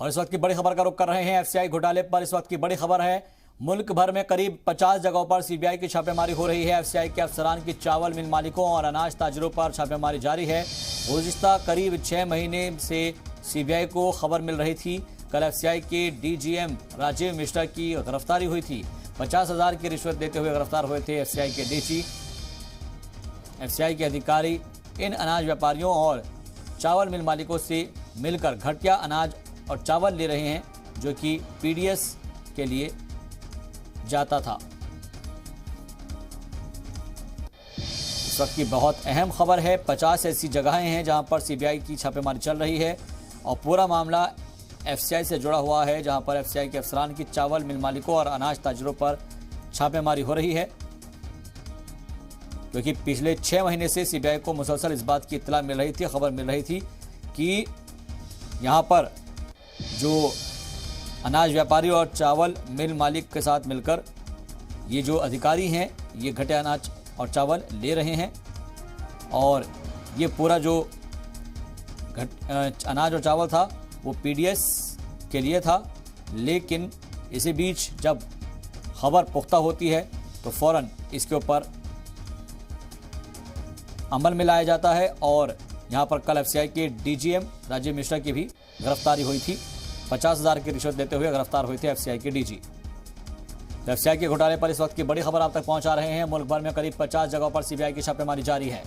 और इस वक्त की बड़ी खबर का रुख कर रहे हैं एफसीआई घोटाले पर। इस वक्त की बड़ी खबर है, मुल्क भर में करीब 50 जगहों पर सीबीआई की छापेमारी हो रही है। एफसीआई के अफसरान की चावल मिल मालिकों और अनाज ताजरों पर छापेमारी जारी है। गुज़िश्ता करीब 6 महीने से सीबीआई को खबर मिल रही थी। कल एफसीआई के डीजीएम राजीव मिश्रा की गिरफ्तारी हुई थी। 50,000 की रिश्वत देते हुए गिरफ्तार हुए थे एफसीआई के डीजी। एफसीआई के अधिकारी इन अनाज व्यापारियों और चावल मिल मालिकों से मिलकर घटिया अनाज और चावल ले रहे हैं, जो कि पीडीएस के लिए जाता था। इस वक्त की बहुत अहम खबर है, 50 ऐसी जगहें हैं जहां पर सीबीआई की छापेमारी चल रही है और पूरा मामला एफसीआई से जुड़ा हुआ है, जहां पर एफसीआई के अफसरान की चावल मिल मालिकों और अनाज ताजरों पर छापेमारी हो रही है, क्योंकि पिछले 6 महीने से सीबीआई को मुसलसल इस बात की इत्तला मिल रही थी, खबर मिल रही थी कि यहां पर जो अनाज व्यापारी और चावल मिल मालिक के साथ मिलकर ये जो अधिकारी हैं, ये घटिया अनाज और चावल ले रहे हैं और ये पूरा जो अनाज और चावल था वो पीडीएस के लिए था। लेकिन इसी बीच जब खबर पुख्ता होती है तो फौरन इसके ऊपर अमल में लाया जाता है और यहाँ पर कल एफसीआई के डीजीएम राजीव मिश्रा की भी गिरफ्तारी हुई थी। 50,000 की रिश्वत देते हुए गिरफ्तार हुए थे एफसीआई के डीजी। एफसीआई के घोटाले पर इस वक्त की बड़ी खबर आप तक पहुंचा रहे हैं। मुल्क भर में करीब 50 जगहों पर सीबीआई की छापेमारी जारी है।